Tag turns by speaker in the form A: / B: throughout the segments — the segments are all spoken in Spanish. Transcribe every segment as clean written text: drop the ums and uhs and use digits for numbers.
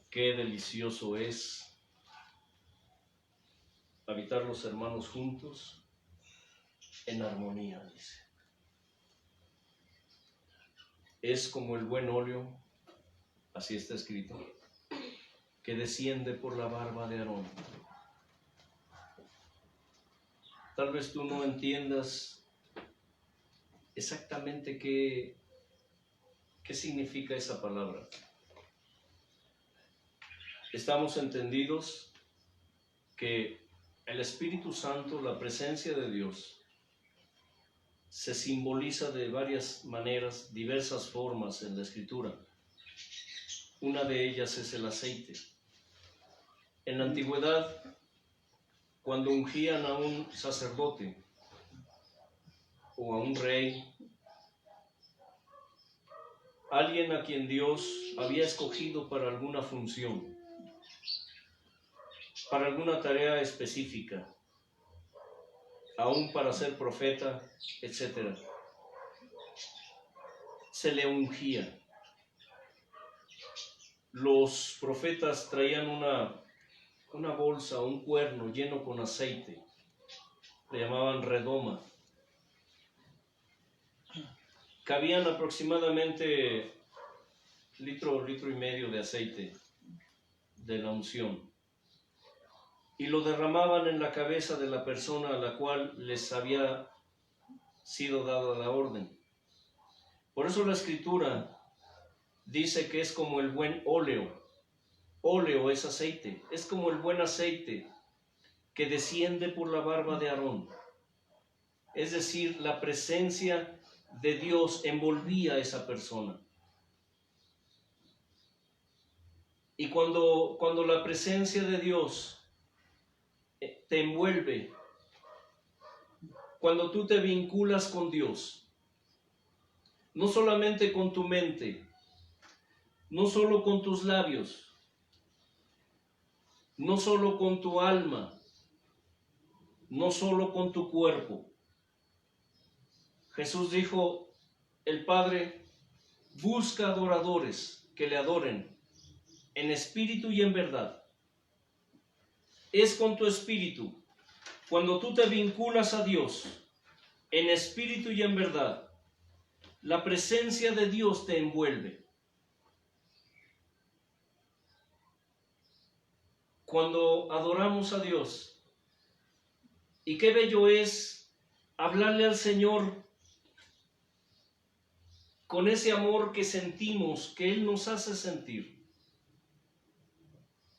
A: Qué delicioso es habitar los hermanos juntos en armonía, dice. Es como el buen óleo, así está escrito, que desciende por la barba de Aarón. Tal vez tú no entiendas exactamente qué significa esa palabra. Estamos entendidos que el Espíritu Santo, la presencia de Dios, se simboliza de varias maneras, diversas formas en la Escritura. Una de ellas es el aceite. En la antigüedad, cuando ungían a un sacerdote o a un rey, alguien a quien Dios había escogido para alguna función, para alguna tarea específica, aún para ser profeta, etc., se le ungía. Los profetas traían una bolsa, un cuerno lleno con aceite, le llamaban redoma. Cabían aproximadamente litro y medio de aceite de la unción, y lo derramaban en la cabeza de la persona a la cual les había sido dada la orden. Por eso la Escritura dice que es como el buen óleo. Óleo es aceite, es como el buen aceite que desciende por la barba de Aarón. Es decir, la presencia de Dios envolvía a esa persona. Y cuando la presencia de Dios te envuelve, cuando tú te vinculas con Dios, no solamente con tu mente, no solo con tus labios, no solo con tu alma, no solo con tu cuerpo. Jesús dijo, el Padre busca adoradores que le adoren en espíritu y en verdad. Es con tu espíritu. Cuando tú te vinculas a Dios en espíritu y en verdad, la presencia de Dios te envuelve. Cuando adoramos a Dios, y qué bello es hablarle al Señor con ese amor que sentimos, que Él nos hace sentir.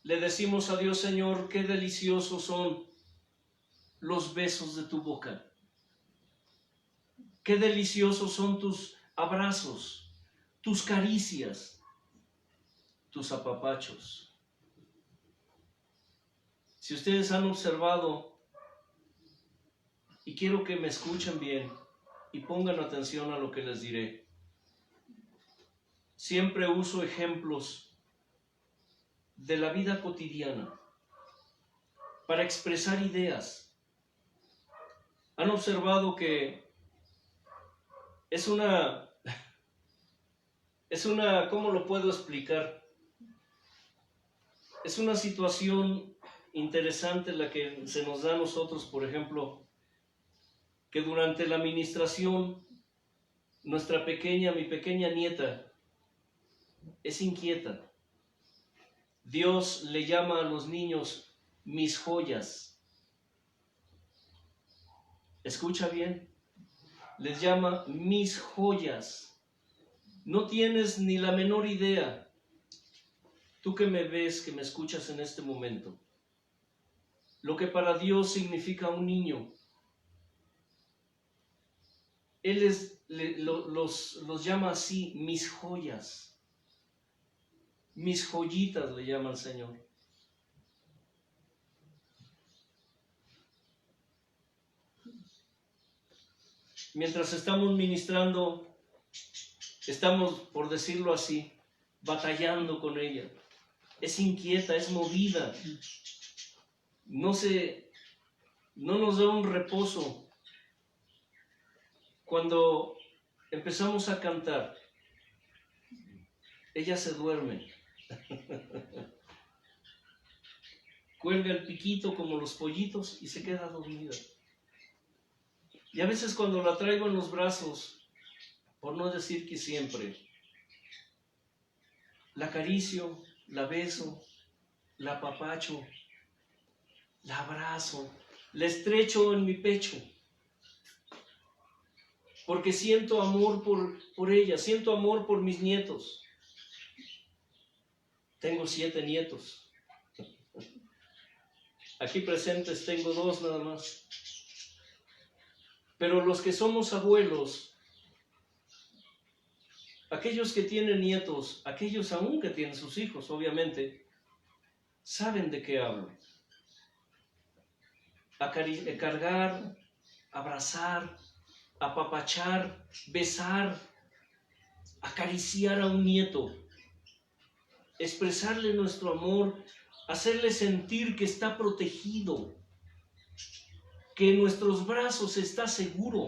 A: Le decimos a Dios, Señor, qué deliciosos son los besos de tu boca. Qué deliciosos son tus abrazos, tus caricias, tus apapachos. Si ustedes han observado, y quiero que me escuchen bien y pongan atención a lo que les diré, siempre uso ejemplos de la vida cotidiana para expresar ideas. Han observado que es una, ¿cómo lo puedo explicar? Es una situación interesante la que se nos da a nosotros, por ejemplo, que durante la administración, mi pequeña nieta, es inquieta. Dios le llama a los niños mis joyas. Escucha bien, les llama mis joyas. No tienes ni la menor idea, tú que me ves, que me escuchas en este momento, lo que para Dios significa un niño. Él los llama así, mis joyas. Mis joyitas le llama el Señor. Mientras estamos ministrando, estamos, por decirlo así, batallando con ella. Es inquieta, es movida. No nos da un reposo. Cuando empezamos a cantar, ella se duerme. cuelga el piquito como los pollitos y se queda dormida. Y a veces cuando la traigo en los brazos, por no decir que siempre, la acaricio, la beso, la apapacho, la abrazo, la estrecho en mi pecho, porque siento amor por ella, siento amor por mis nietos. Tengo 7 nietos. Aquí presentes tengo 2 nada más. Pero los que somos abuelos, aquellos que tienen nietos, aquellos aún que tienen sus hijos, obviamente, saben de qué hablo. Cargar, abrazar, apapachar, besar, acariciar a un nieto, expresarle nuestro amor, hacerle sentir que está protegido, que en nuestros brazos está seguro,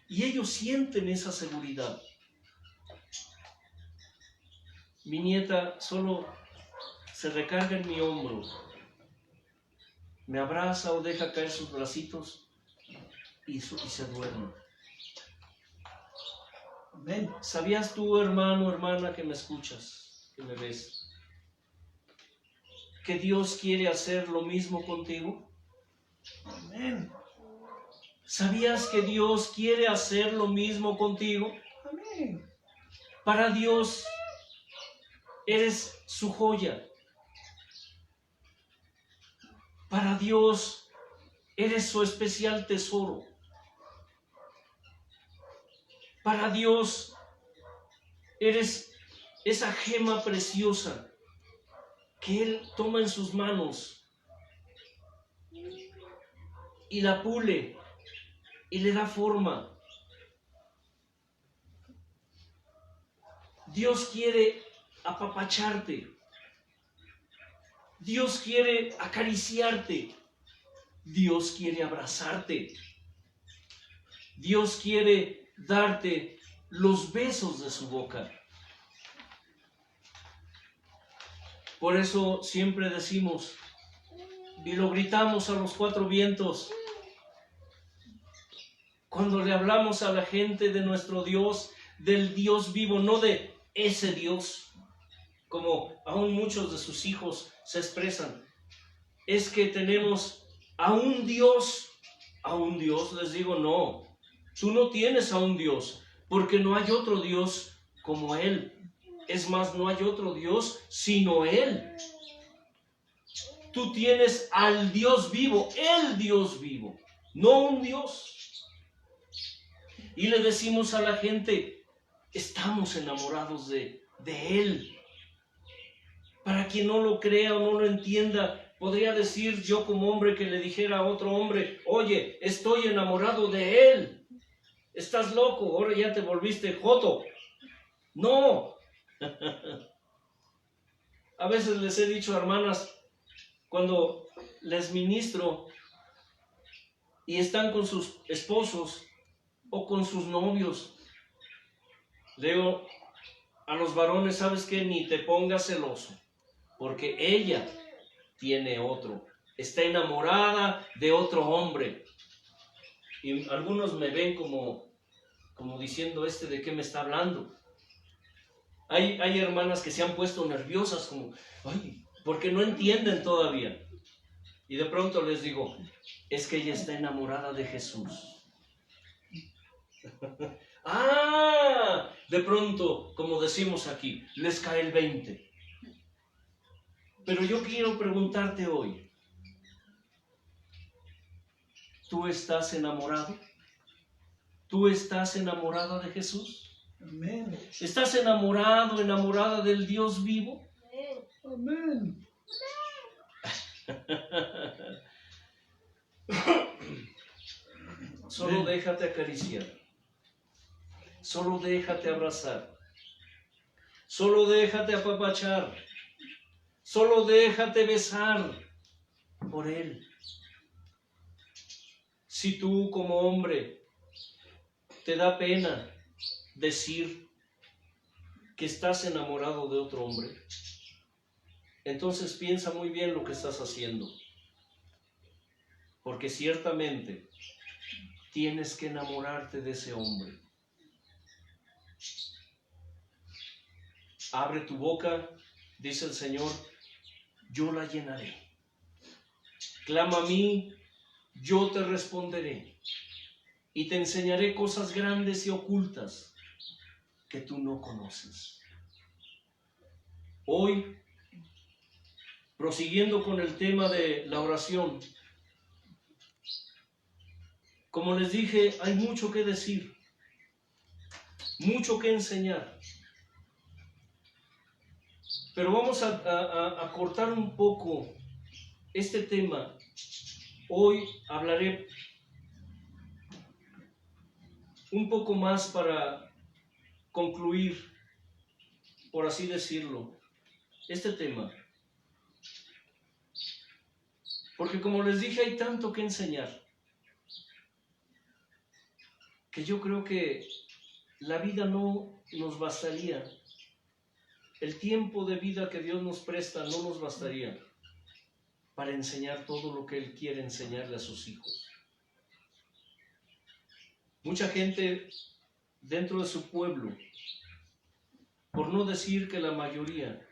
A: y ellos sienten esa seguridad. Mi nieta solo se recarga en mi hombro, me abraza o deja caer sus bracitos y se duerme. Amén. ¿Sabías tú, hermano, hermana, que me escuchas, que me ves, que Dios quiere hacer lo mismo contigo? Amén. ¿Sabías que Dios quiere hacer lo mismo contigo? Amén. Para Dios eres su joya. Para Dios eres su especial tesoro. Para Dios eres esa gema preciosa que Él toma en sus manos y la pule y le da forma. Dios quiere apapacharte. Dios quiere acariciarte. Dios quiere abrazarte. Dios quiere darte los besos de su boca. Por eso siempre decimos y lo gritamos a los 4 vientos cuando le hablamos a la gente de nuestro Dios, del Dios vivo, no de ese Dios, como aún muchos de sus hijos se expresan. Es que tenemos a un Dios, les digo, no, tú no tienes a un Dios, porque no hay otro Dios como Él. Es más, no hay otro Dios sino Él. Tú tienes al Dios vivo, el Dios vivo, no un Dios. Y le decimos a la gente, estamos enamorados de Él. Para quien no lo crea o no lo entienda, podría decir yo como hombre que le dijera a otro hombre, oye, estoy enamorado de Él. Estás loco, ahora ya te volviste joto. No. A veces les he dicho, hermanas, cuando les ministro y están con sus esposos o con sus novios, le digo a los varones, ¿sabes qué? Ni te pongas celoso, porque ella tiene otro, está enamorada de otro hombre. Y algunos me ven como diciendo, ¿de qué me está hablando? Hay hermanas que se han puesto nerviosas, como, ay, porque no entienden todavía. Y de pronto les digo, es que ella está enamorada de Jesús. Ah, de pronto, como decimos aquí, les cae el 20. Pero yo quiero preguntarte hoy, ¿tú estás enamorado? ¿Tú estás enamorada de Jesús? Amén. ¿Estás enamorado, enamorada del Dios vivo? Amén. Solo déjate acariciar. Solo déjate abrazar. Solo déjate apapachar. Solo déjate besar por Él. Si tú como hombre te da pena decir que estás enamorado de otro hombre, entonces piensa muy bien lo que estás haciendo. Porque ciertamente tienes que enamorarte de ese hombre. Abre tu boca, dice el Señor, yo la llenaré. Clama a mí, yo te responderé. Y te enseñaré cosas grandes y ocultas que tú no conoces. Hoy, prosiguiendo con el tema de la oración, como les dije, hay mucho que decir, mucho que enseñar. Pero vamos a cortar un poco este tema. Hoy hablaré un poco más para concluir, por así decirlo, este tema. Porque como les dije, hay tanto que enseñar, que yo creo que la vida no nos bastaría. El tiempo de vida que Dios nos presta no nos bastaría para enseñar todo lo que Él quiere enseñarle a sus hijos. Mucha gente dentro de su pueblo, por no decir que la mayoría,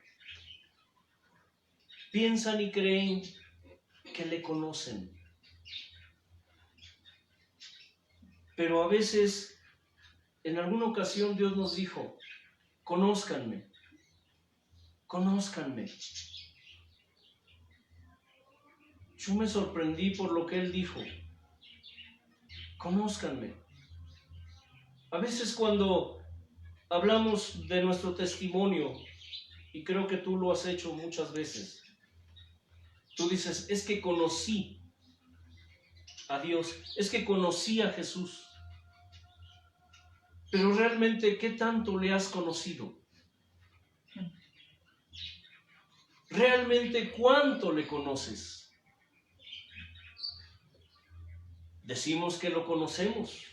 A: piensan y creen que le conocen. Pero a veces, en alguna ocasión Dios nos dijo, conózcanme, conózcanme. Yo me sorprendí por lo que Él dijo, conózcanme. A veces cuando hablamos de nuestro testimonio, y creo que tú lo has hecho muchas veces, tú dices, es que conocí a Dios, es que conocí a Jesús. Pero realmente, ¿qué tanto le has conocido? ¿Realmente cuánto le conoces? Decimos que lo conocemos,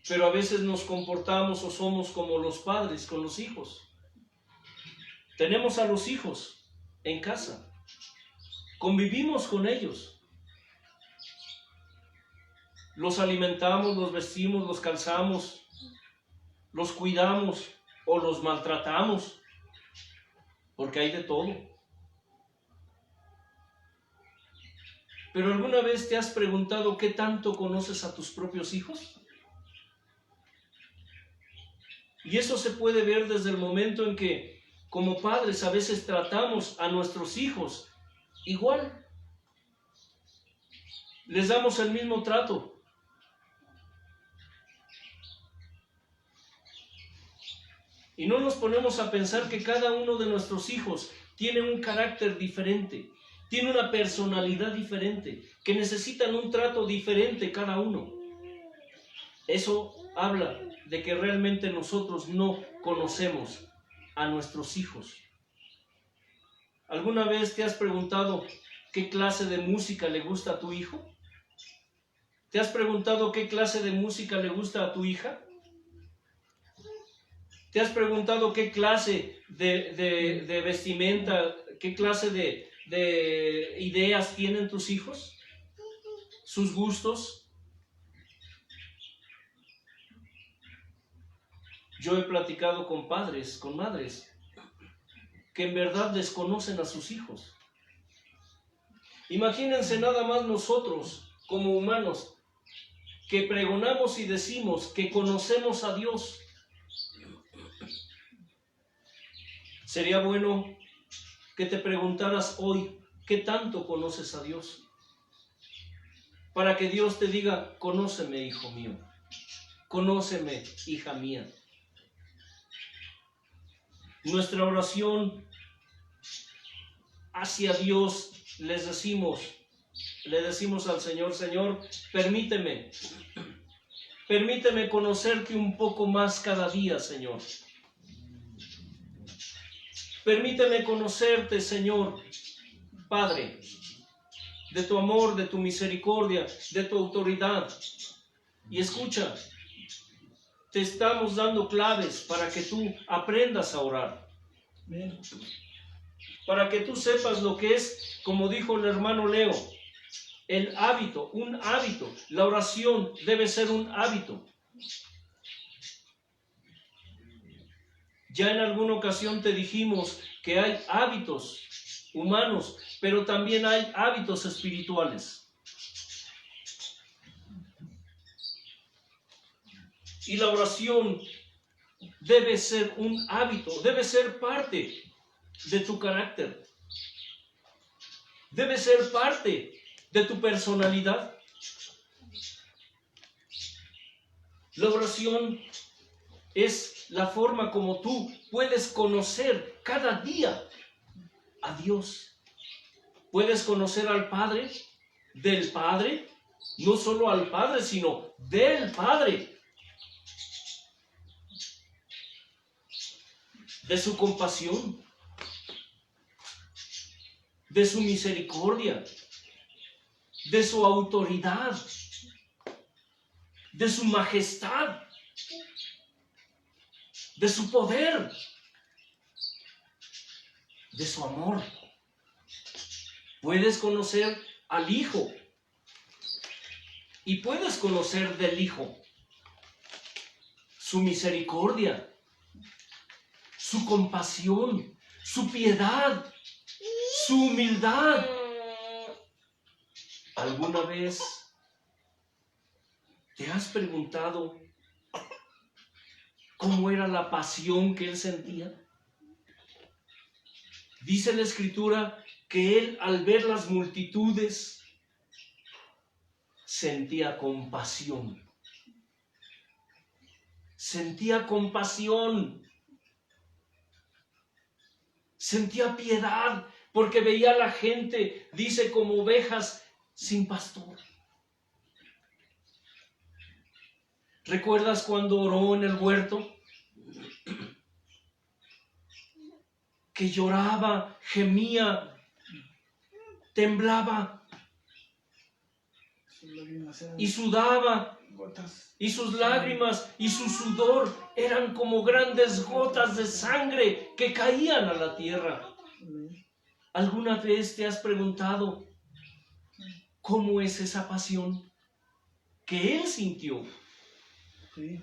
A: pero a veces nos comportamos o somos como los padres con los hijos. Tenemos a los hijos en casa, convivimos con ellos, los alimentamos, los vestimos, los calzamos, los cuidamos o los maltratamos, porque hay de todo. ¿Pero alguna vez te has preguntado qué tanto conoces a tus propios hijos? Y eso se puede ver desde el momento en que, como padres, a veces tratamos a nuestros hijos igual. Les damos el mismo trato. Y no nos ponemos a pensar que cada uno de nuestros hijos tiene un carácter diferente, tiene una personalidad diferente, que necesitan un trato diferente cada uno. Eso habla de que realmente nosotros no conocemos a nuestros hijos. ¿Alguna vez te has preguntado qué clase de música le gusta a tu hijo? ¿Te has preguntado qué clase de música le gusta a tu hija? ¿Te has preguntado qué clase de vestimenta, qué clase de ideas tienen tus hijos? ¿Sus gustos? Yo he platicado con padres, con madres, que en verdad desconocen a sus hijos. Imagínense nada más nosotros, como humanos, que pregonamos y decimos que conocemos a Dios. Sería bueno que te preguntaras hoy, ¿qué tanto conoces a Dios? Para que Dios te diga, conóceme, hijo mío, conóceme, hija mía. Nuestra oración hacia Dios, le decimos al Señor, Señor, permíteme conocerte un poco más cada día, Señor. Permíteme conocerte, Señor, Padre, de tu amor, de tu misericordia, de tu autoridad. Y escucha, te estamos dando claves para que tú aprendas a orar.
B: Amén.
A: Para que tú sepas lo que es, como dijo el hermano Leo, el hábito, un hábito. La oración debe ser un hábito. Ya en alguna ocasión te dijimos que hay hábitos humanos, pero también hay hábitos espirituales. Y la oración debe ser un hábito, debe ser parte de tu carácter. Debe ser parte de tu personalidad. La oración es la forma como tú puedes conocer cada día a Dios. Puedes conocer al Padre, del Padre, no solo al Padre, sino del Padre. De su compasión, de su misericordia, de su autoridad, de su majestad, de su poder, de su amor. Puedes conocer al Hijo y puedes conocer del Hijo su misericordia, su compasión, su piedad, su humildad. ¿Alguna vez te has preguntado cómo era la pasión que él sentía? Dice la Escritura que él, al ver las multitudes, sentía compasión. Sentía compasión. Sentía piedad porque veía a la gente, dice, como ovejas sin pastor. ¿Recuerdas cuando oró en el huerto? Que lloraba, gemía, temblaba y sudaba, y sus lágrimas y su sudor eran como grandes gotas de sangre que caían a la tierra. ¿Alguna vez te has preguntado cómo es esa pasión que él sintió?
B: Sí.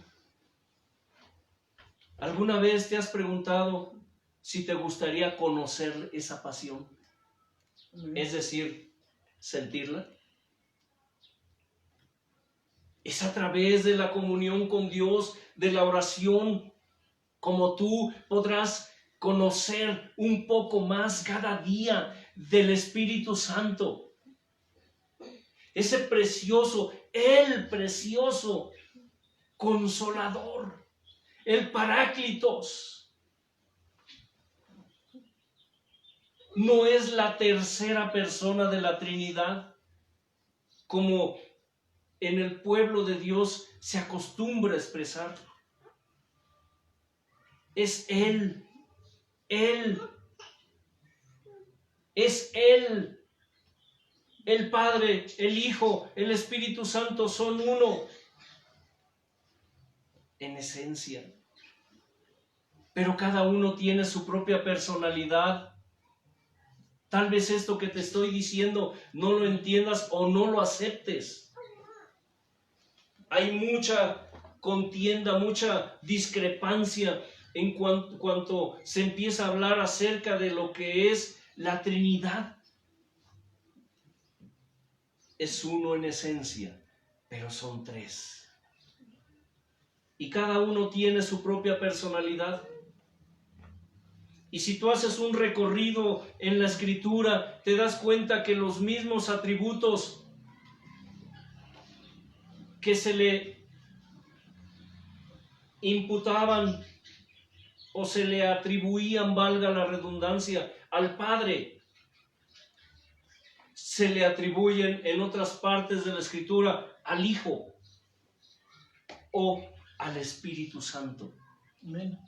A: ¿Alguna vez te has preguntado si te gustaría conocer esa pasión? Es decir, sentirla. Es a través de la comunión con Dios, de la oración, como tú podrás conocer un poco más cada día del Espíritu Santo. Ese precioso, el precioso Consolador, el Paráclitos. No es la tercera persona de la Trinidad, como en el pueblo de Dios se acostumbra a expresar. Es Él, es Él. El Padre, el Hijo, el Espíritu Santo son uno en esencia. Pero cada uno tiene su propia personalidad. Tal vez esto que te estoy diciendo no lo entiendas o no lo aceptes. Hay mucha contienda, mucha discrepancia en cuanto se empieza a hablar acerca de lo que es la Trinidad. Es uno en esencia, pero son tres. Y cada uno tiene su propia personalidad. Y si tú haces un recorrido en la Escritura, te das cuenta que los mismos atributos que se le imputaban o se le atribuían, valga la redundancia, al Padre, se le atribuyen en otras partes de la Escritura al Hijo o al Espíritu Santo.
B: Amén.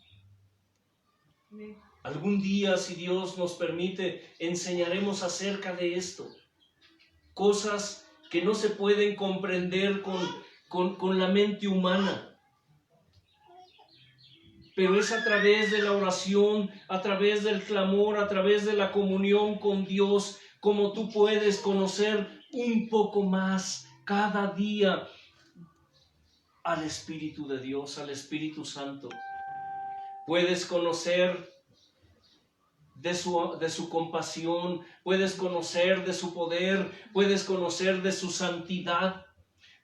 A: Algún día, si Dios nos permite, enseñaremos acerca de esto. Cosas que no se pueden comprender con la mente humana. pero es a través de la oración, a través del clamor, a través de la comunión con Dios, como tú puedes conocer un poco más cada día al Espíritu de Dios, al Espíritu Santo. Puedes conocer de su compasión, puedes conocer de su poder, puedes conocer de su santidad.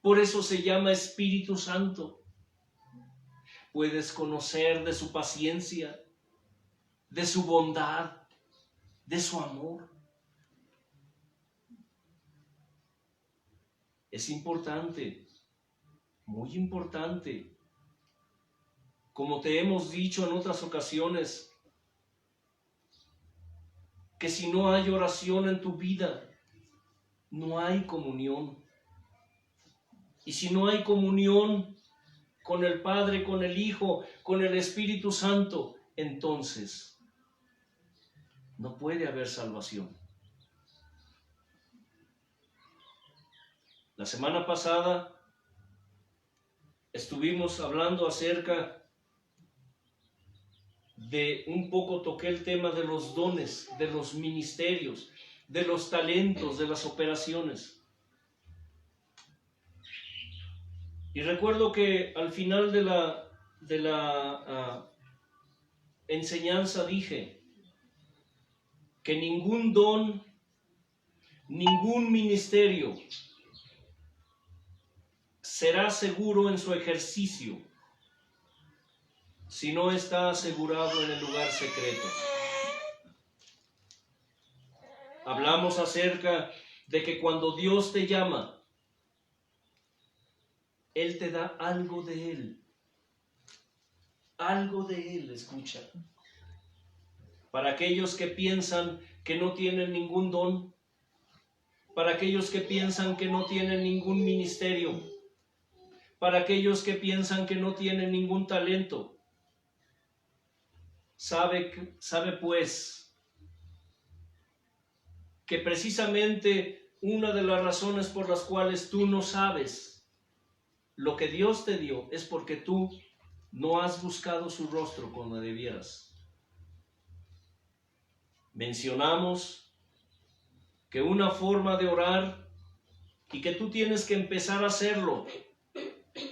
A: Por eso se llama Espíritu Santo. Puedes conocer de su paciencia, de su bondad, de su amor. Es importante, muy importante. Como te hemos dicho en otras ocasiones, que si no hay oración en tu vida, no hay comunión. Y si no hay comunión con el Padre, con el Hijo, con el Espíritu Santo, entonces no puede haber salvación. La semana pasada estuvimos hablando acerca de toqué el tema de los dones, de los ministerios, de los talentos, de las operaciones. Y recuerdo que al final de la enseñanza dije que ningún don, ningún ministerio será seguro en su ejercicio si no está asegurado en el lugar secreto. Hablamos acerca de que cuando Dios te llama, Él te da algo de Él. Algo de Él, escucha. Para aquellos que piensan que no tienen ningún don, para aquellos que piensan que no tienen ningún ministerio, para aquellos que piensan que no tienen ningún talento, sabe pues que precisamente una de las razones por las cuales tú no sabes lo que Dios te dio es porque tú no has buscado su rostro como debieras. Mencionamos que una forma de orar y que tú tienes que empezar a hacerlo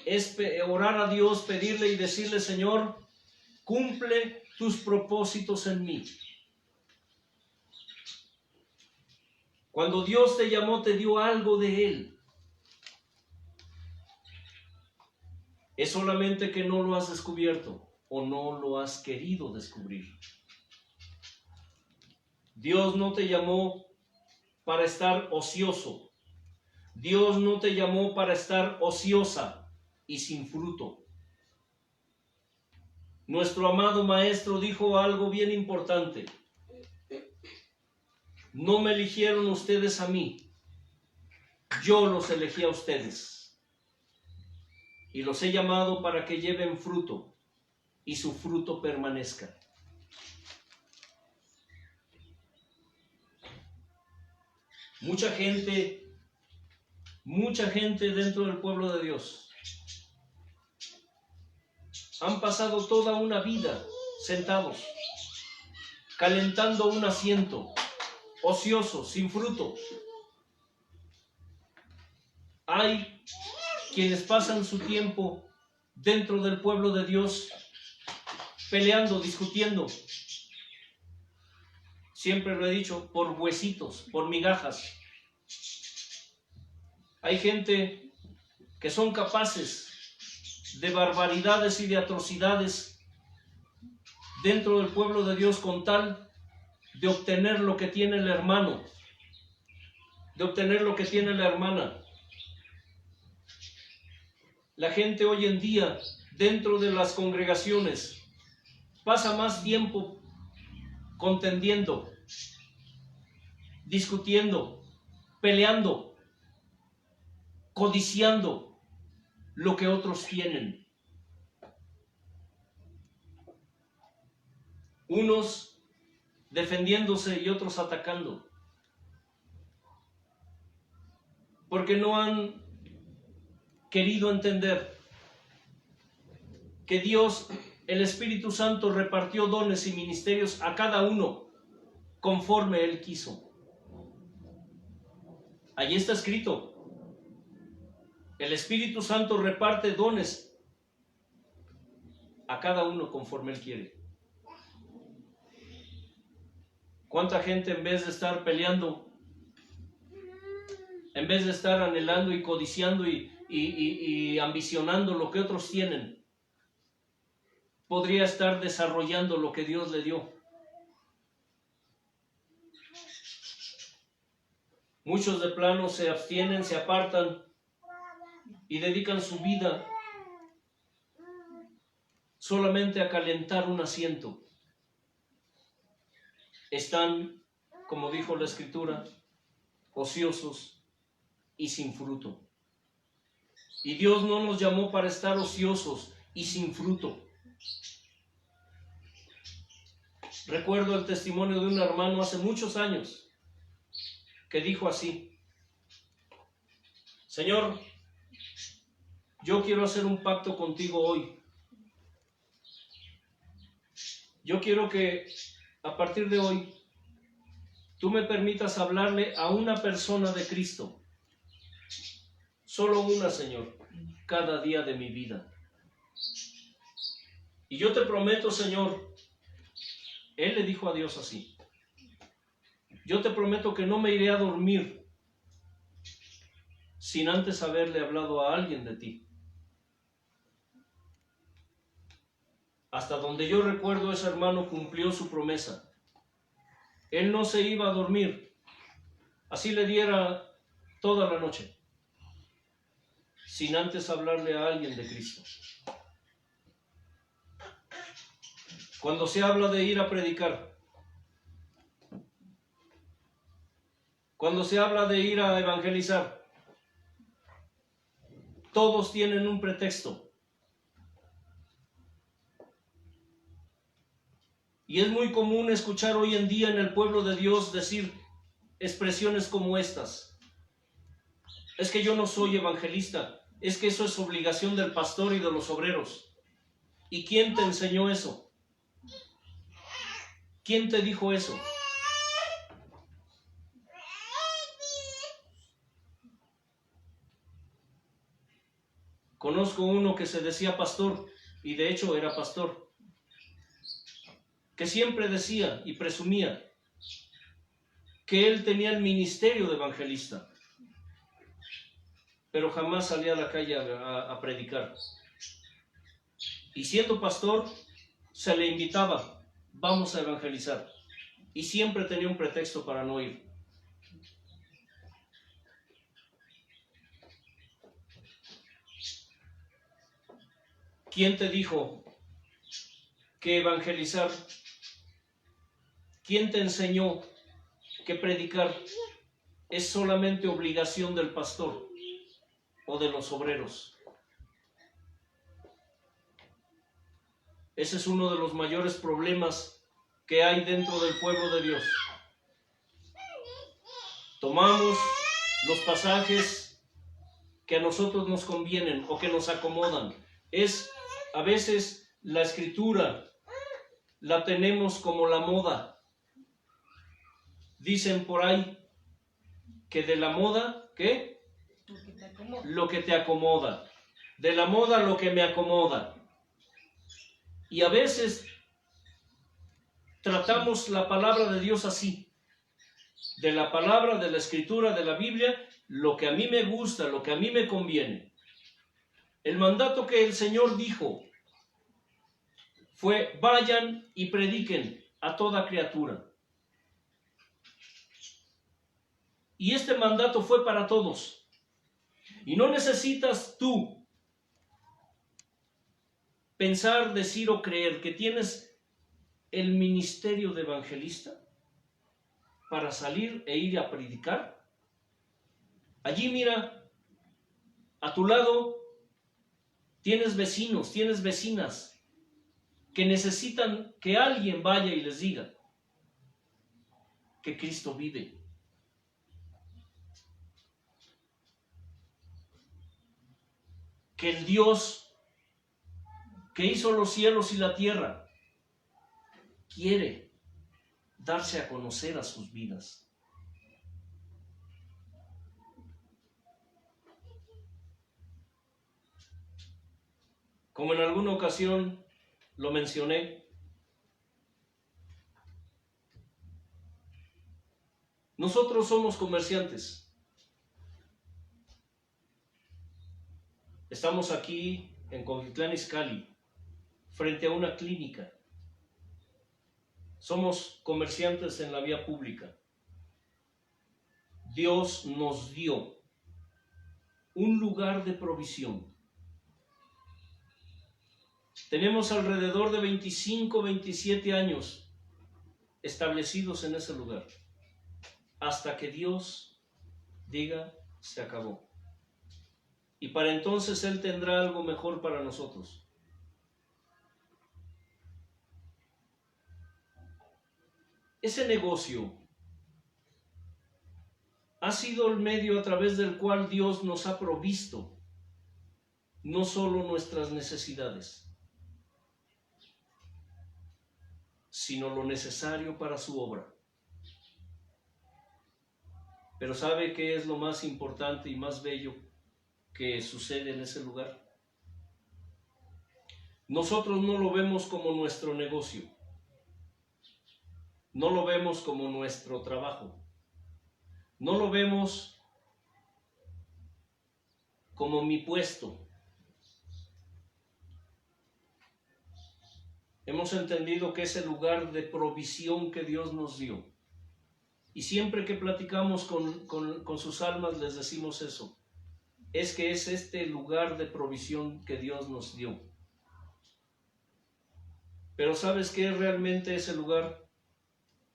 A: es orar a Dios, pedirle y decirle: Señor, cumple tus propósitos en mí. Cuando Dios te llamó, te dio algo de Él. Es solamente que no lo has descubierto o no lo has querido descubrir. Dios no te llamó para estar ocioso. Dios no te llamó para estar ociosa y sin fruto. Nuestro amado Maestro dijo algo bien importante. No me eligieron ustedes a mí, yo los elegí a ustedes. Y los he llamado para que lleven fruto y su fruto permanezca. Mucha gente dentro del pueblo de Dios han pasado toda una vida sentados, calentando un asiento, ociosos, sin fruto. Hay quienes pasan su tiempo dentro del pueblo de Dios peleando, discutiendo. Siempre lo he dicho, por huesitos, por migajas. Hay gente que son capaces de barbaridades y de atrocidades dentro del pueblo de Dios con tal de obtener lo que tiene el hermano, de obtener lo que tiene la hermana. La gente hoy en día, dentro de las congregaciones, pasa más tiempo contendiendo, discutiendo, peleando, codiciando lo que otros tienen. Unos defendiéndose y otros atacando, porque no han querido entender que Dios el Espíritu Santo repartió dones y ministerios a cada uno conforme Él quiso. Allí está escrito. El Espíritu Santo reparte dones a cada uno conforme Él quiere. ¿Cuánta gente en vez de estar peleando, en vez de estar anhelando y codiciando y ambicionando lo que otros tienen, podría estar desarrollando lo que Dios le dio? Muchos de plano se abstienen, se apartan y dedican su vida solamente a calentar un asiento. Están, como dijo la Escritura, ociosos y sin fruto. Y Dios no nos llamó para estar ociosos y sin fruto. Recuerdo el testimonio de un hermano hace muchos años que dijo así: Señor, yo quiero hacer un pacto contigo hoy. Yo quiero que a partir de hoy tú me permitas hablarle a una persona de Cristo. Solo una, Señor, cada día de mi vida. Y yo te prometo, Señor, él le dijo a Dios así: yo te prometo que no me iré a dormir sin antes haberle hablado a alguien de ti. Hasta donde yo recuerdo, ese hermano cumplió su promesa. Él no se iba a dormir, así le diera toda la noche, sin antes hablarle a alguien de Cristo. Cuando se habla de ir a predicar, cuando se habla de ir a evangelizar, todos tienen un pretexto. Y es muy común escuchar hoy en día en el pueblo de Dios decir expresiones como estas: es que yo no soy evangelista, es que eso es obligación del pastor y de los obreros. ¿Y quién te enseñó eso? ¿Quién te dijo eso? Conozco uno que se decía pastor, y de hecho era pastor, que siempre decía y presumía que él tenía el ministerio de evangelista, pero jamás salía a la calle a predicar. Y siendo pastor, se le invitaba: vamos a evangelizar. Y siempre tenía un pretexto para no ir. ¿Quién te dijo que evangelizar? ¿Quién te enseñó que predicar es solamente obligación del pastor o de los obreros? Ese es uno de los mayores problemas que hay dentro del pueblo de Dios. Tomamos los pasajes que a nosotros nos convienen o que nos acomodan. A veces la Escritura la tenemos como la moda. Dicen por ahí que de la moda, ¿qué? Lo que te acomoda. De la moda lo que me acomoda. Y a veces tratamos la palabra de Dios así. De la palabra, de la Escritura, de la Biblia, lo que a mí me gusta, lo que a mí me conviene. El mandato que el Señor dijo fue: vayan y prediquen a toda criatura. Y este mandato fue para todos. Y no necesitas tú pensar, decir o creer que tienes el ministerio de evangelista para salir e ir a predicar. Allí, mira, a tu lado tienes vecinos, tienes vecinas que necesitan que alguien vaya y les diga que Cristo vive. Que el Dios que hizo los cielos y la tierra, quiere darse a conocer a sus vidas. Como en alguna ocasión lo mencioné, nosotros somos comerciantes. Estamos aquí en Cuautitlán Izcalli, frente a una clínica. Somos comerciantes en la vía pública. Dios nos dio un lugar de provisión. Tenemos alrededor de 25, 27 años establecidos en ese lugar, hasta que Dios diga, se acabó. Y para entonces Él tendrá algo mejor para nosotros. Ese negocio ha sido el medio a través del cual Dios nos ha provisto no solo nuestras necesidades, sino lo necesario para su obra. Pero ¿sabe qué es lo más importante y más bello que sucede en ese lugar? Nosotros no lo vemos como nuestro negocio, no lo vemos como nuestro trabajo, no lo vemos como mi puesto. Hemos entendido que es el lugar de provisión que Dios nos dio. Y siempre que platicamos con sus almas les decimos eso. Es que es este lugar de provisión que Dios nos dio. Pero ¿sabes qué es realmente ese lugar?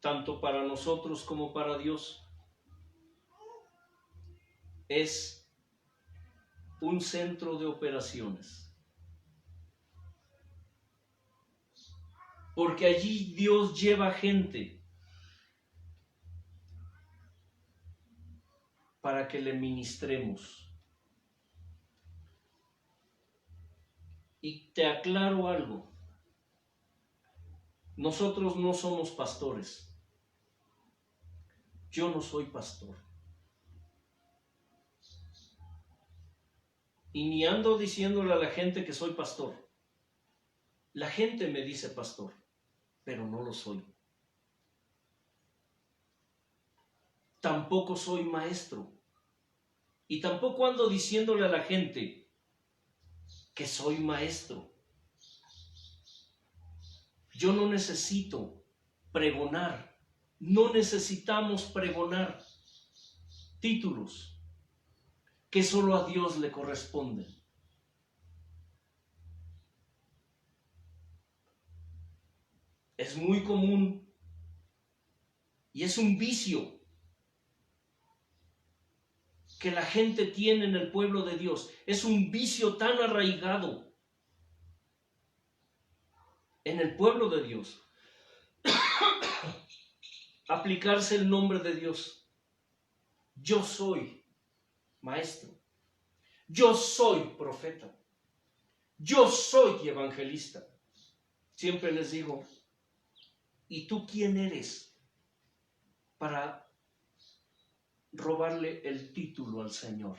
A: Tanto para nosotros como para Dios. Es un centro de operaciones. Porque allí Dios lleva gente para que le ministremos. Y te aclaro algo. Nosotros no somos pastores. Yo no soy pastor. Y ni ando diciéndole a la gente que soy pastor. La gente me dice pastor, pero no lo soy. Tampoco soy maestro. Y tampoco ando diciéndole a la gente que soy maestro. Yo no necesito pregonar. No necesitamos pregonar títulos que solo a Dios le corresponden. Es muy común y es un vicio que la gente tiene en el pueblo de Dios. Es un vicio tan arraigado en el pueblo de Dios. Aplicarse el nombre de Dios. Yo soy maestro. Yo soy profeta. Yo soy evangelista. Siempre les digo, ¿y tú quién eres para robarle el título al Señor?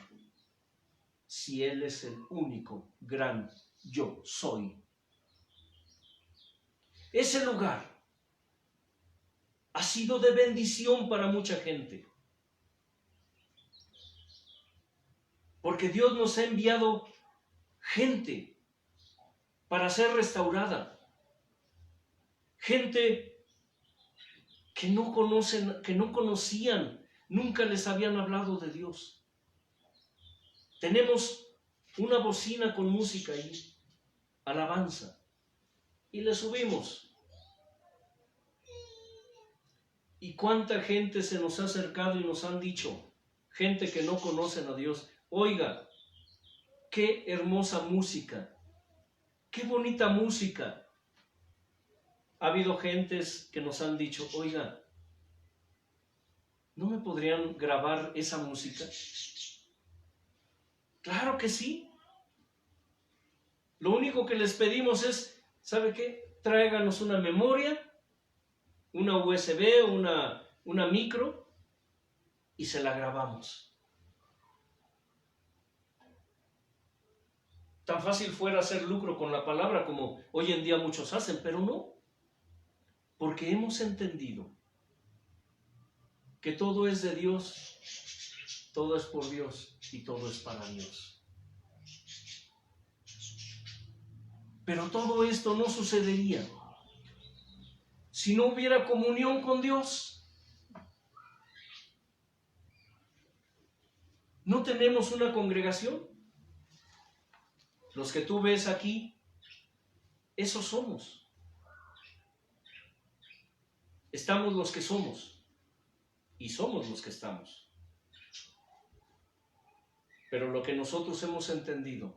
A: Si Él es el único gran yo soy. Ese lugar ha sido de bendición para mucha gente. Porque Dios nos ha enviado gente para ser restaurada. Gente que no conocían, nunca les habían hablado de Dios. Tenemos una bocina con música ahí, alabanza, y le subimos. ¿Y cuánta gente se nos ha acercado y nos han dicho, gente que no conocen a Dios, oiga, qué hermosa música, qué bonita música? Ha habido gentes que nos han dicho, oiga, ¿no me podrían grabar esa música? Claro que sí. Lo único que les pedimos es, ¿sabe qué? Tráiganos una memoria, una USB, una micro, y se la grabamos. Tan fácil fuera hacer lucro con la palabra como hoy en día muchos hacen, pero no. Porque hemos entendido que todo es de Dios, todo es por Dios y todo es para Dios. Pero todo esto no sucedería si no hubiera comunión con Dios. ¿No tenemos una congregación? Los que tú ves aquí, esos somos. Estamos los que somos y somos los que estamos. Pero lo que nosotros hemos entendido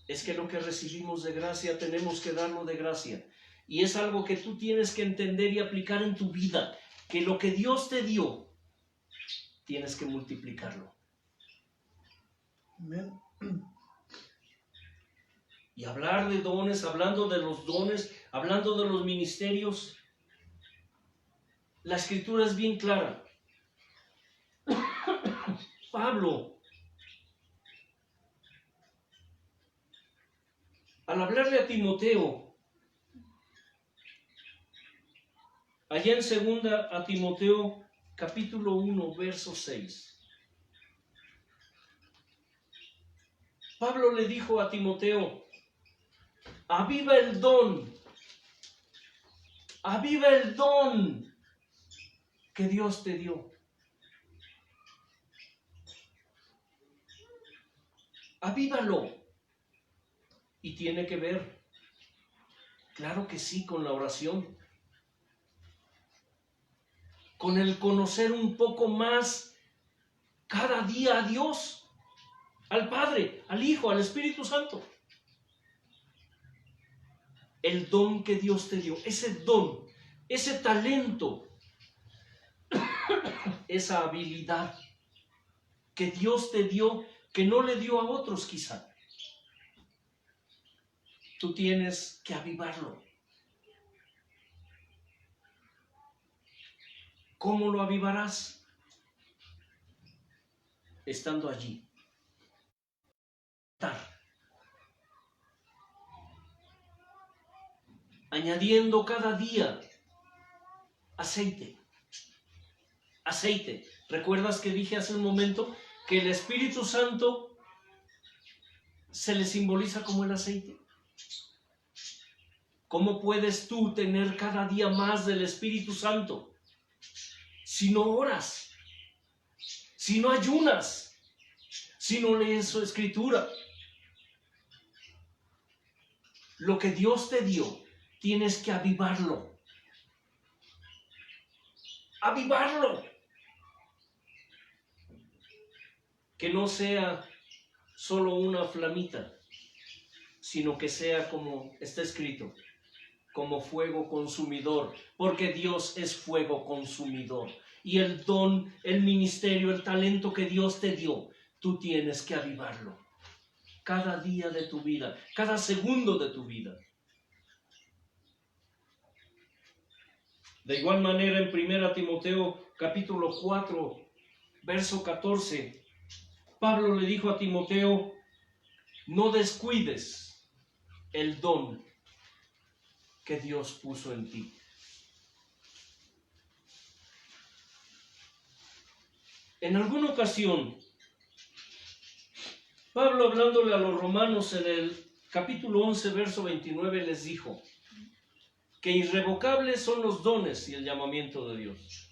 A: es que lo que recibimos de gracia tenemos que darlo de gracia. Y es algo que tú tienes que entender y aplicar en tu vida. Que lo que Dios te dio, tienes que multiplicarlo.
B: Amén.
A: Y hablar de dones, hablando de los dones, hablando de los ministerios, la Escritura es bien clara. Pablo, al hablarle a Timoteo, allá en 2 a Timoteo, capítulo 1, verso 6. Pablo le dijo a Timoteo, aviva el don que Dios te dio. Avívalo. Y tiene que ver, claro que sí, con la oración, con el conocer un poco más cada día a Dios, al Padre, al Hijo, al Espíritu Santo. El don que Dios te dio, ese don, ese talento, esa habilidad que Dios te dio, que no le dio a otros quizá. Tú tienes que avivarlo. ¿Cómo lo avivarás? Estando allí. Añadiendo cada día aceite. Aceite. ¿Recuerdas que dije hace un momento que el Espíritu Santo se le simboliza como el aceite? ¿Cómo puedes tú tener cada día más del Espíritu Santo si no oras, si no ayunas, si no lees su Escritura? Lo que Dios te dio, tienes que avivarlo. Avivarlo. Que no sea solo una flamita, sino que sea como está escrito, como fuego consumidor, porque Dios es fuego consumidor. Y el don, el ministerio, el talento que Dios te dio, tú tienes que avivarlo. Cada día de tu vida, cada segundo de tu vida. De igual manera, en 1 Timoteo capítulo 4, verso 14, Pablo le dijo a Timoteo, no descuides el don que Dios puso en ti. En alguna ocasión, Pablo, hablándole a los romanos en el capítulo 11, verso 29, les dijo que irrevocables son los dones y el llamamiento de Dios.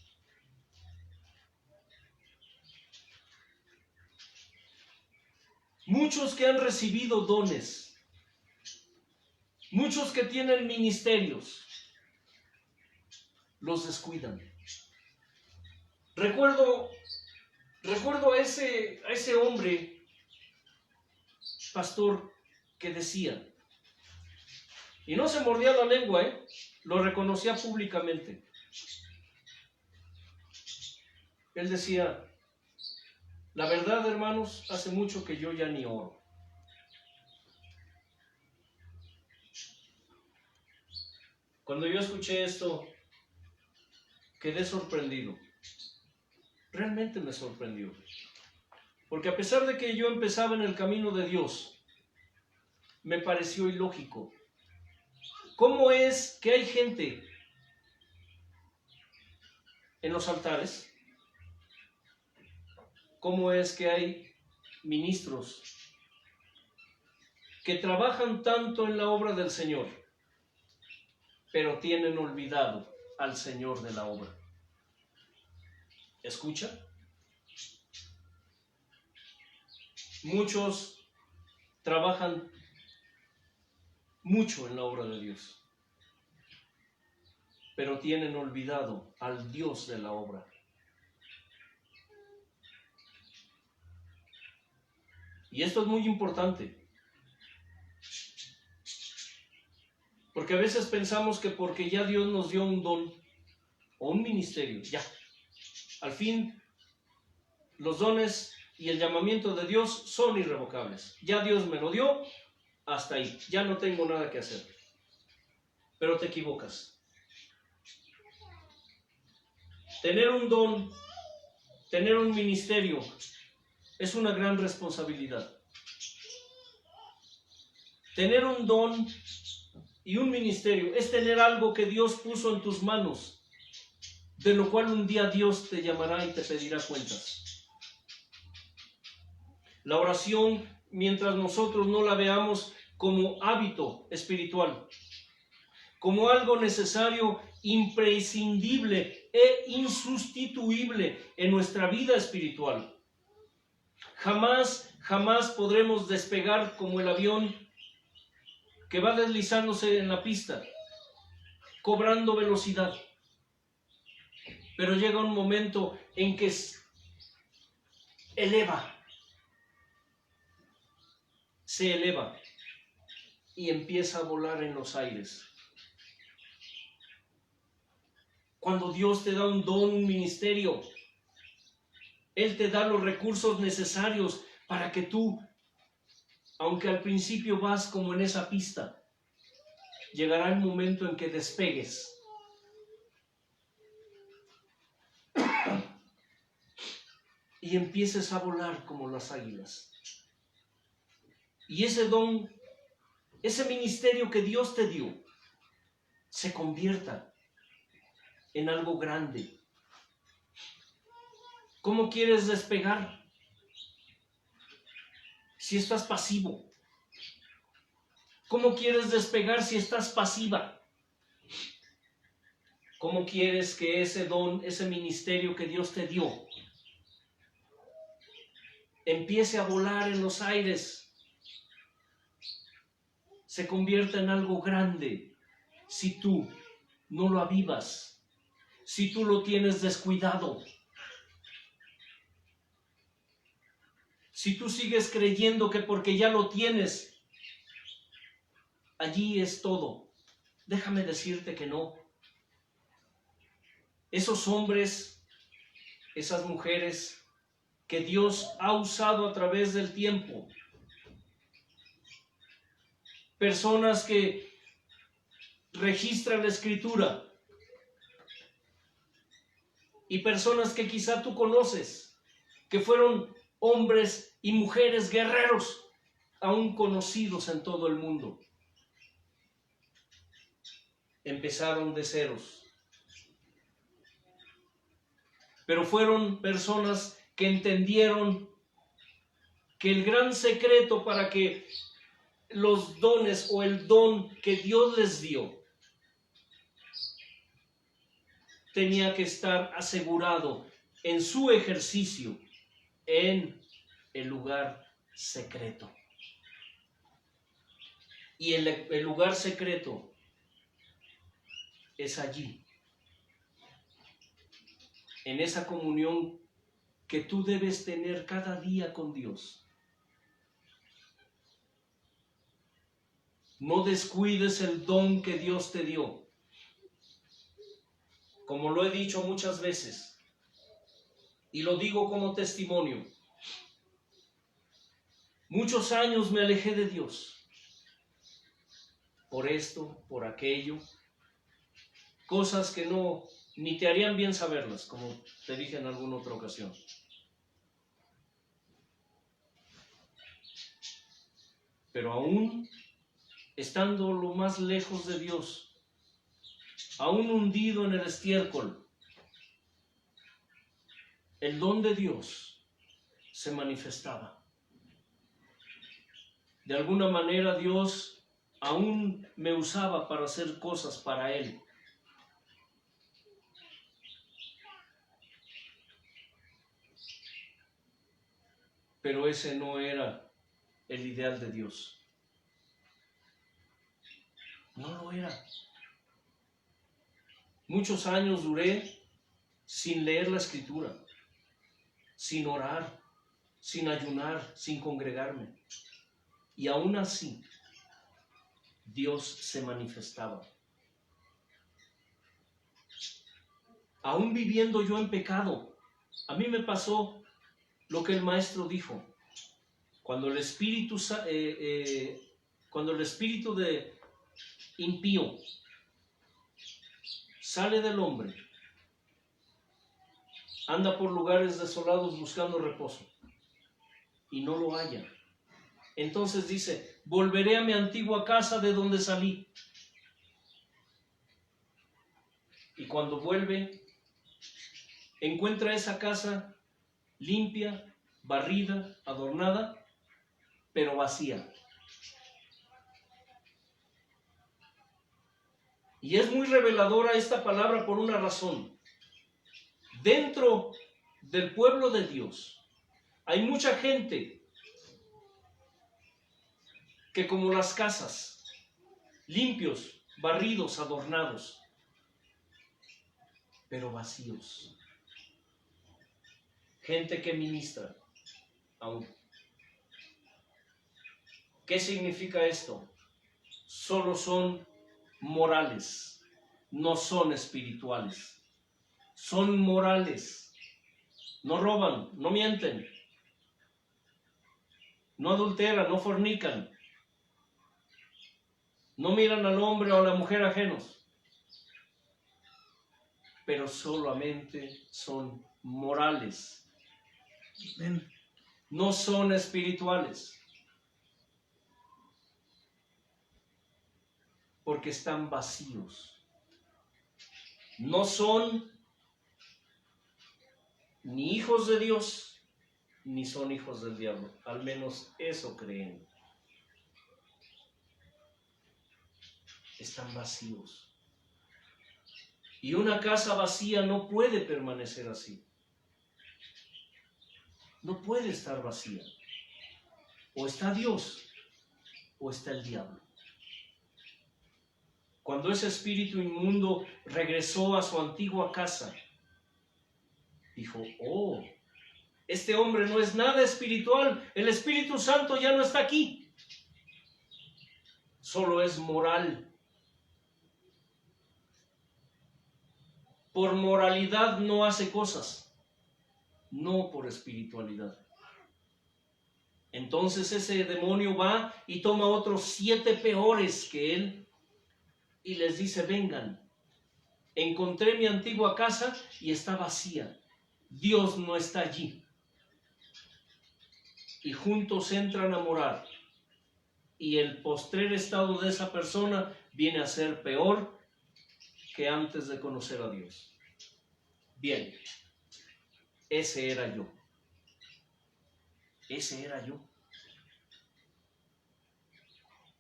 A: Muchos que han recibido dones, muchos que tienen ministerios, los descuidan. Recuerdo a ese hombre, pastor, que decía, y no se mordía la lengua, lo reconocía públicamente. Él decía, la verdad, hermanos, hace mucho que yo ya ni oro. Cuando yo escuché esto, quedé sorprendido. Realmente me sorprendió. Porque a pesar de que yo empezaba en el camino de Dios, me pareció ilógico. ¿Cómo es que hay gente en los altares? ¿Cómo es que hay ministros que trabajan tanto en la obra del Señor, pero tienen olvidado al Señor de la obra? ¿Escucha? Muchos trabajan mucho en la obra de Dios, pero tienen olvidado al Dios de la obra. Y esto es muy importante, porque a veces pensamos que porque ya Dios nos dio un don o un ministerio, ya, al fin los dones y el llamamiento de Dios son irrevocables. Ya Dios me lo dio, hasta ahí, ya no tengo nada que hacer. Pero te equivocas. Tener un don, tener un ministerio, es una gran responsabilidad. Tener un don y un ministerio es tener algo que Dios puso en tus manos, de lo cual un día Dios te llamará y te pedirá cuentas. La oración, mientras nosotros no la veamos como hábito espiritual, como algo necesario, imprescindible e insustituible en nuestra vida espiritual, jamás podremos despegar como el avión que va deslizándose en la pista, cobrando velocidad. Pero llega un momento en que se eleva y empieza a volar en los aires. Cuando Dios te da un don, un ministerio, Él te da los recursos necesarios para que tú, aunque al principio vas como en esa pista, llegará el momento en que despegues. Y empieces a volar como las águilas. Y ese don, ese ministerio que Dios te dio, se convierta en algo grande. ¿Cómo quieres despegar si estás pasivo? ¿Cómo quieres despegar si estás pasiva? ¿Cómo quieres que ese don, ese ministerio que Dios te dio, empiece a volar en los aires, se convierta en algo grande, si tú no lo avivas, si tú lo tienes descuidado? Si tú sigues creyendo que porque ya lo tienes, allí es todo, déjame decirte que no. Esos hombres, esas mujeres que Dios ha usado a través del tiempo, personas que registran la Escritura y personas que quizá tú conoces, que fueron hombres y mujeres guerreros, aún conocidos en todo el mundo, empezaron de ceros. Pero fueron personas que entendieron que el gran secreto para que los dones o el don que Dios les dio tenía que estar asegurado en su ejercicio en el lugar secreto. Y el lugar secreto es allí, en esa comunión que tú debes tener cada día con Dios. No descuides el don que Dios te dio. Como lo he dicho muchas veces, y lo digo como testimonio, muchos años me alejé de Dios, por esto, por aquello, cosas que no, ni te harían bien saberlas, como te dije en alguna otra ocasión. Pero aún estando lo más lejos de Dios, aún hundido en el estiércol, el don de Dios se manifestaba. De alguna manera Dios aún me usaba para hacer cosas para Él. Pero ese no era el ideal de Dios. No lo era. Muchos años duré sin leer la Escritura, sin orar, sin ayunar, sin congregarme. Y aún así, Dios se manifestaba. Aún viviendo yo en pecado, a mí me pasó lo que el maestro dijo. Cuando el espíritu de impío sale del hombre, anda por lugares desolados buscando reposo y no lo halla. Entonces dice, volveré a mi antigua casa de donde salí. Y cuando vuelve, encuentra esa casa limpia, barrida, adornada, pero vacía. Y es muy reveladora esta palabra por una razón. Dentro del pueblo de Dios hay mucha gente que, como las casas, limpios, barridos, adornados, pero vacíos. Gente que ministra aún. ¿Qué significa esto? Solo son morales, no son espirituales. Son morales. No roban, no mienten, no adulteran, no fornican, no miran al hombre o a la mujer ajenos, pero solamente son morales.
B: Amén.
A: No son espirituales, porque están vacíos. No son ni hijos de Dios, ni son hijos del diablo. Al menos eso creen. Están vacíos. Y una casa vacía no puede permanecer así. No puede estar vacía. O está Dios, o está el diablo. Cuando ese espíritu inmundo regresó a su antigua casa, dijo, oh, este hombre no es nada espiritual, el Espíritu Santo ya no está aquí, solo es moral. Por moralidad no hace cosas, no por espiritualidad. Entonces ese demonio va y toma otros 7 peores que él y les dice, vengan, encontré mi antigua casa y está vacía, Dios no está allí. Y juntos entran a morar. Y el postrer estado de esa persona viene a ser peor que antes de conocer a Dios. Bien, ese era yo. Ese era yo.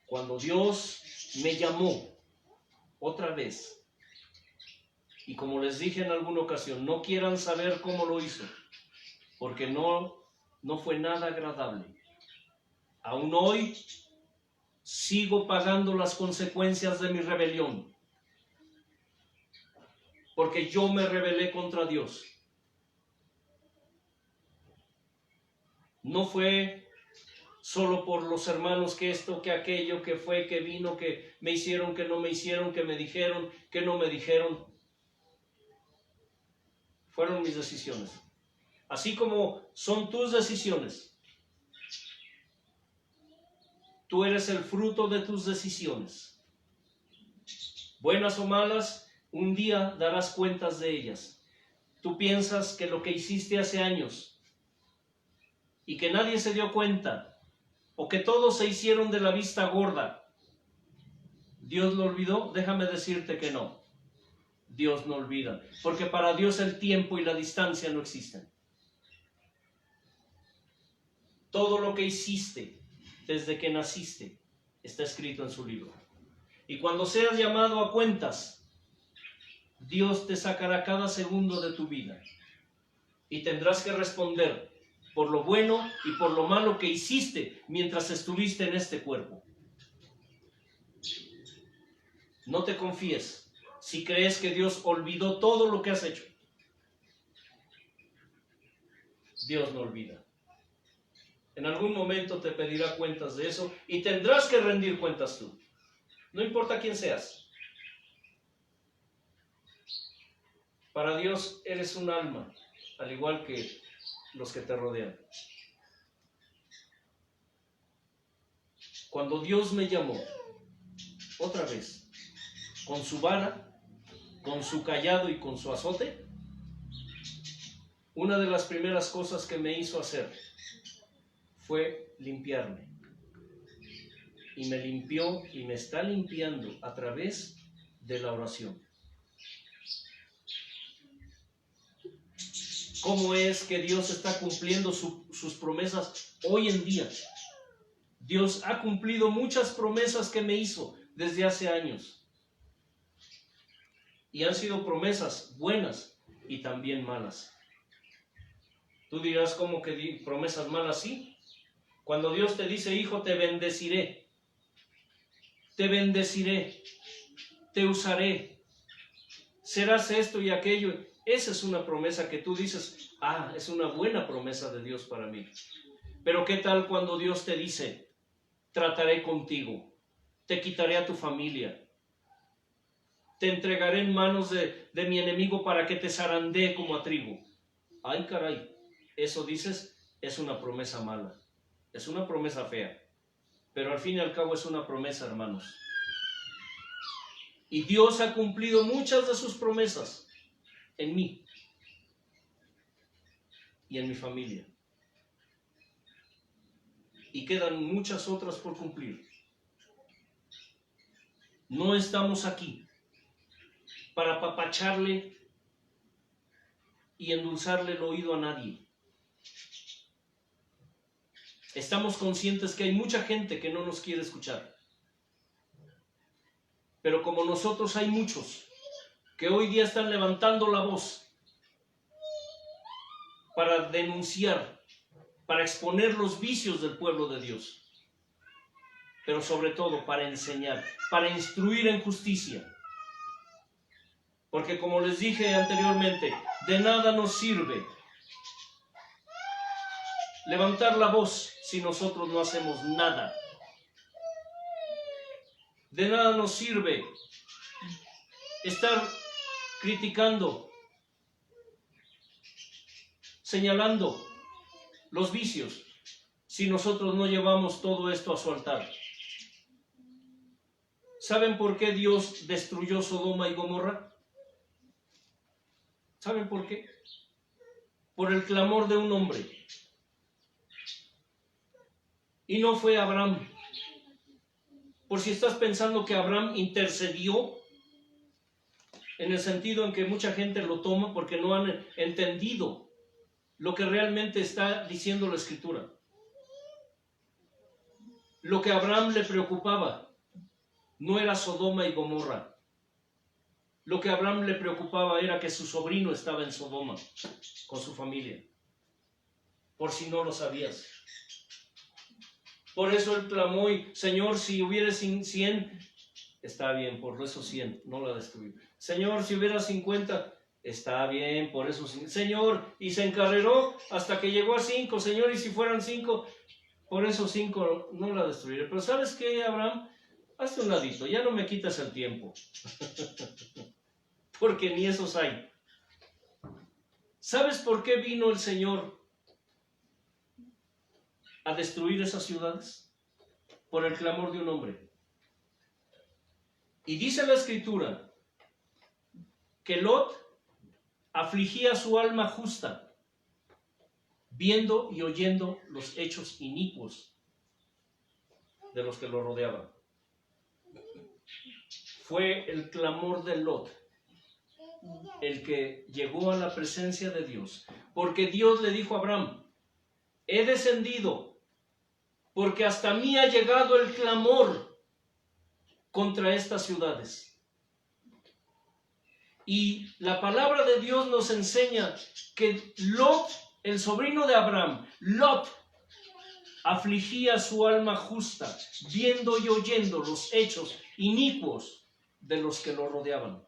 A: Cuando Dios me llamó otra vez, y como les dije en alguna ocasión, no quieran saber cómo lo hizo, porque no fue nada agradable. Aún hoy sigo pagando las consecuencias de mi rebelión, porque yo me rebelé contra Dios. No fue solo por los hermanos que esto, que aquello, que fue, que vino, que me hicieron, que no me hicieron, que me dijeron, que no me dijeron. Fueron mis decisiones. Así como son tus decisiones. Tú eres el fruto de tus decisiones. Buenas o malas, Un día darás cuentas de ellas. Tú piensas que lo que hiciste hace años y que nadie se dio cuenta, o que todos se hicieron de la vista gorda, ¿Dios lo olvidó? Déjame decirte que no. Dios no olvida, porque para Dios el tiempo y la distancia no existen. Todo lo que hiciste desde que naciste está escrito en su libro. Y cuando seas llamado a cuentas, Dios te sacará cada segundo de tu vida y tendrás que responder por lo bueno y por lo malo que hiciste mientras estuviste en este cuerpo. No te confíes si crees que Dios olvidó todo lo que has hecho. Dios no olvida. En algún momento te pedirá cuentas de eso y tendrás que rendir cuentas tú. No importa quién seas. Para Dios eres un alma, al igual que los que te rodean. Cuando Dios me llamó, otra vez, con su vara, con su cayado y con su azote, una de las primeras cosas que me hizo hacer fue limpiarme. Y me limpió y me está limpiando a través de la oración. ¿Cómo es que Dios está cumpliendo sus promesas hoy en día? Dios ha cumplido muchas promesas que me hizo desde hace años. Y han sido promesas buenas y también malas. Tú dirás, ¿cómo que promesas malas? Sí. Cuando Dios te dice, hijo, te bendeciré, te usaré, serás esto y aquello. Esa es una promesa que tú dices, es una buena promesa de Dios para mí. Pero ¿qué tal cuando Dios te dice, trataré contigo, te quitaré a tu familia, te entregaré en manos de mi enemigo para que te zarandee como a trigo? Ay, caray, eso dices, es una promesa mala, es una promesa fea, pero al fin y al cabo es una promesa, hermanos. Y Dios ha cumplido muchas de sus promesas en mí y en mi familia. Y quedan muchas otras por cumplir. No estamos aquí para apapacharle y endulzarle el oído a nadie. Estamos conscientes que hay mucha gente que no nos quiere escuchar. Pero como nosotros hay muchos que hoy día están levantando la voz para denunciar, para exponer los vicios del pueblo de Dios, pero sobre todo para enseñar, para instruir en justicia. Porque como les dije anteriormente, de nada nos sirve levantar la voz si nosotros no hacemos nada. De nada nos sirve estar criticando, señalando los vicios, si nosotros no llevamos todo esto a su altar. ¿Saben por qué Dios destruyó Sodoma y Gomorra? ¿Saben por qué? Por el clamor de un hombre. Y no fue Abraham. Por si estás pensando que Abraham intercedió, en el sentido en que mucha gente lo toma porque no han entendido lo que realmente está diciendo la Escritura. Lo que a Abraham le preocupaba no era Sodoma y Gomorra. Lo que a Abraham le preocupaba era que su sobrino estaba en Sodoma con su familia. Por si no lo sabías. Por eso él clamó Señor, si hubiera 100, está bien, por eso 100, no la destruí. Señor, si hubiera 50, está bien, por eso 100. Señor, y se encarreró hasta que llegó a 5. Señor, y si fueran 5, por eso 5 no la destruiré. Pero ¿sabes qué, Abraham? Hazte un ladito, ya no me quitas el tiempo. Porque ni esos hay. ¿Sabes por qué vino el Señor a destruir esas ciudades? Por el clamor de un hombre. Y dice la Escritura que Lot afligía su alma justa, viendo y oyendo los hechos inicuos de los que lo rodeaban. Fue el clamor de Lot el que llegó a la presencia de Dios, porque Dios le dijo a Abraham: he descendido porque hasta mí ha llegado el clamor contra estas ciudades. Y la palabra de Dios nos enseña que Lot, el sobrino de Abraham, Lot, afligía su alma justa, viendo y oyendo los hechos inicuos de los que lo rodeaban.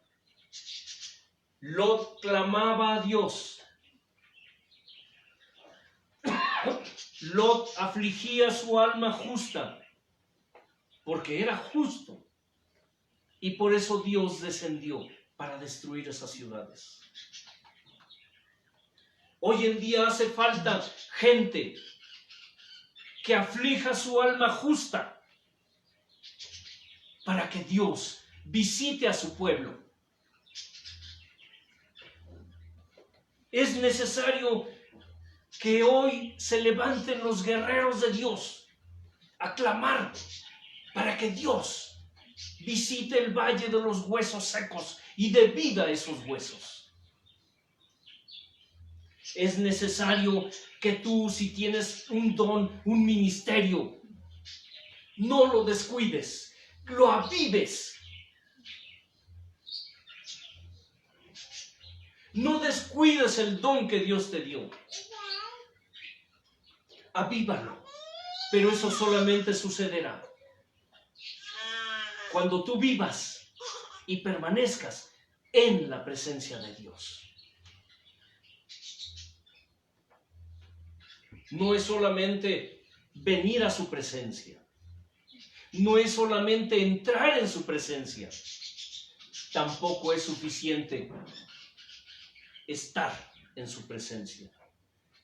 A: Lot clamaba a Dios. Lot afligía su alma justa, porque era justo. Y por eso Dios descendió para destruir esas ciudades. Hoy en día hace falta gente que aflija su alma justa para que Dios visite a su pueblo. Es necesario que hoy se levanten los guerreros de Dios a clamar para que Dios visite el valle de los huesos secos y dé vida a esos huesos. Es necesario que tú, si tienes un don, un ministerio, no lo descuides, lo avives. No descuides el don que Dios te dio. Avívalo, pero eso solamente sucederá cuando tú vivas y permanezcas en la presencia de Dios. No es solamente venir a su presencia, no es solamente entrar en su presencia, tampoco es suficiente estar en su presencia.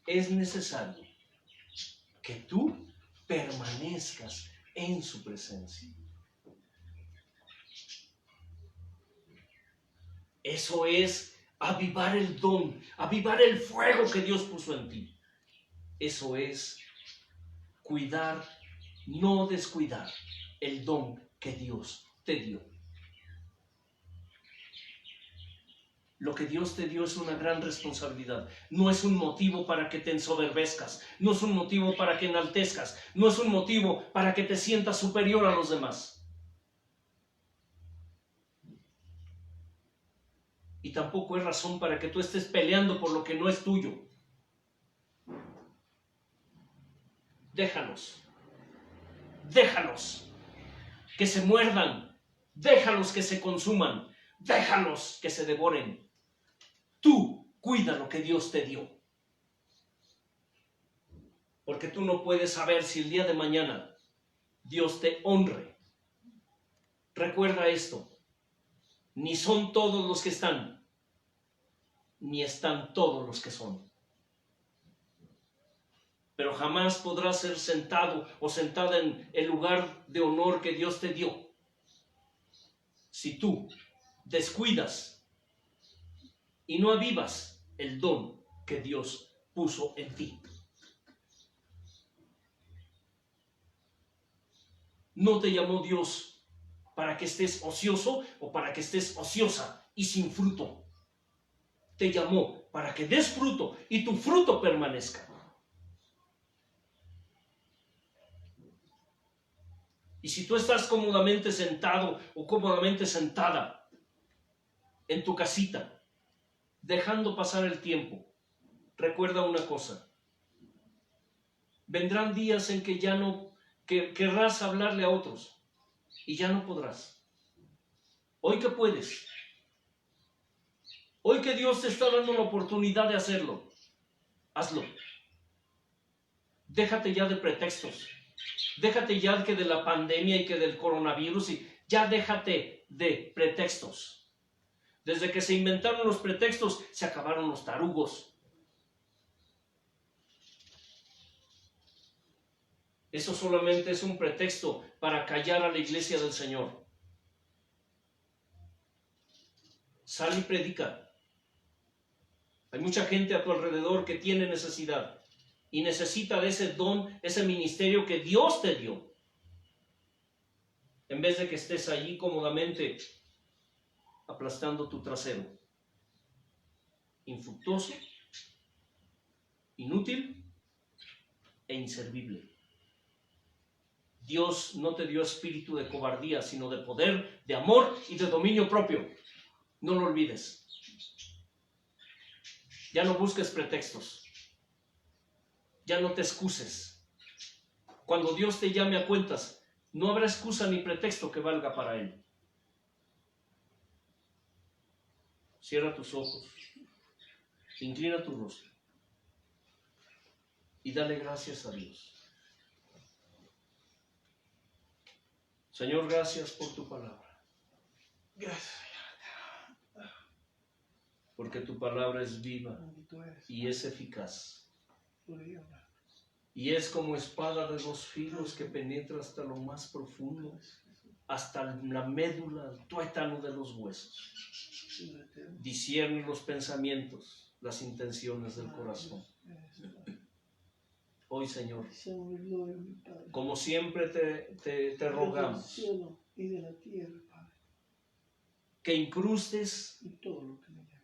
A: Es necesario que tú permanezcas en su presencia. Eso es avivar el don, avivar el fuego que Dios puso en ti. Eso es cuidar, no descuidar el don que Dios te dio. Lo que Dios te dio es una gran responsabilidad. No es un motivo para que te ensoberbezcas. No es un motivo para que enaltezcas. No es un motivo para que te sientas superior a los demás. Y tampoco es razón para que tú estés peleando por lo que no es tuyo. Déjalos. Déjalos que se muerdan. Déjalos que se consuman. Déjalos que se devoren. Tú cuida lo que Dios te dio. Porque tú no puedes saber si el día de mañana Dios te honre. Recuerda esto. Ni son todos los que están, ni están todos los que son. Pero jamás podrás ser sentado o sentada en el lugar de honor que Dios te dio si tú descuidas y no avivas el don que Dios puso en ti. No te llamó Dios para que estés ocioso o para que estés ociosa y sin fruto. Te llamó para que des fruto y tu fruto permanezca. Y si tú estás cómodamente sentado o cómodamente sentada en tu casita, dejando pasar el tiempo, recuerda una cosa. Vendrán días en que ya no querrás hablarle a otros y ya no podrás. Hoy que puedes, hoy que Dios te está dando la oportunidad de hacerlo, hazlo. Déjate ya de pretextos. Déjate ya que de la pandemia y que del coronavirus y ya déjate de pretextos. Desde que se inventaron los pretextos, se acabaron los tarugos. Eso solamente es un pretexto para callar a la iglesia del Señor. Sal y predica. Hay mucha gente a tu alrededor que tiene necesidad y necesita de ese don, ese ministerio que Dios te dio. En vez de que estés allí cómodamente aplastando tu trasero. Infructuoso, inútil e inservible. Dios no te dio espíritu de cobardía, sino de poder, de amor y de dominio propio. No lo olvides. Ya no busques pretextos. Ya no te excuses. Cuando Dios te llame a cuentas, no habrá excusa ni pretexto que valga para Él. Cierra tus ojos. Inclina tu rostro. Y dale gracias a Dios. Señor, gracias por tu palabra.
B: Gracias,
A: Porque tu palabra es viva
B: bendito eres.
A: y es eficaz.
B: Gloria.
A: Y es como espada de dos filos que penetra hasta lo más profundo, hasta la médula, el tuétano de los huesos. Discierne los pensamientos, las intenciones del corazón. Hoy, Señor, como siempre te rogamos
B: y de la tierra, Padre,
A: que incrustes
B: y todo lo que me habita.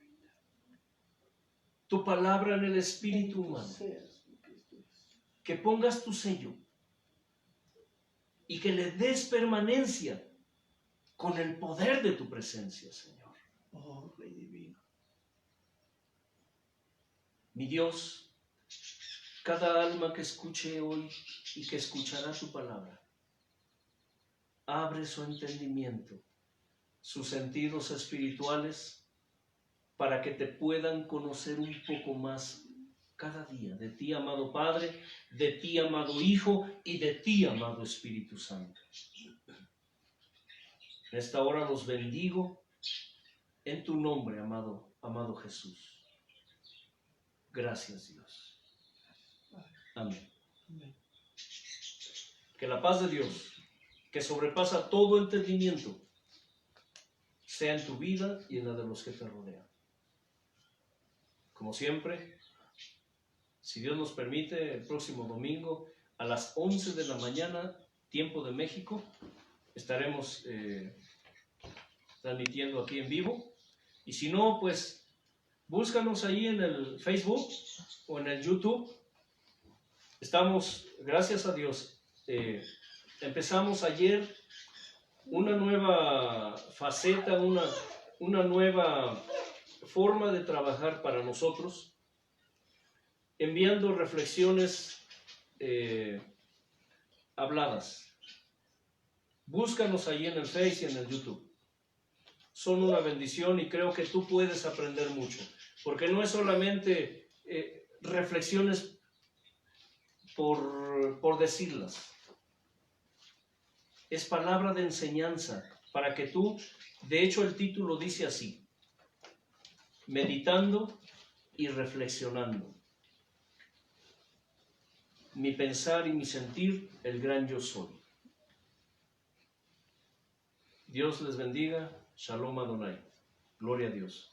A: tu palabra en el espíritu humano, que pongas tu sello y que le des permanencia con el poder de tu presencia, Señor.
B: Oh, Rey divino.
A: Mi Dios, cada alma que escuche hoy y que escuchará tu palabra, abre su entendimiento, sus sentidos espirituales, para que te puedan conocer un poco más cada día, de ti, amado Padre, de ti, amado Hijo, y de ti, amado Espíritu Santo. En esta hora los bendigo en tu nombre, amado Jesús. Gracias, Dios. Amén. Que la paz de Dios, que sobrepasa todo entendimiento, sea en tu vida y en la de los que te rodean. Como siempre, si Dios nos permite, el próximo domingo a las 11 de la mañana, tiempo de México, estaremos transmitiendo aquí en vivo. Y si no, pues búscanos ahí en el Facebook o en el YouTube. Estamos, gracias a Dios, empezamos ayer una nueva faceta, una nueva forma de trabajar para nosotros, enviando reflexiones habladas. Búscanos ahí en el Face y en el YouTube. Son una bendición y creo que tú puedes aprender mucho, porque no es solamente reflexiones por decirlas. Es palabra de enseñanza para que tú, de hecho el título dice así: meditando y reflexionando. Mi pensar y mi sentir, el gran yo soy. Dios les bendiga. Shalom Adonai. Gloria a Dios.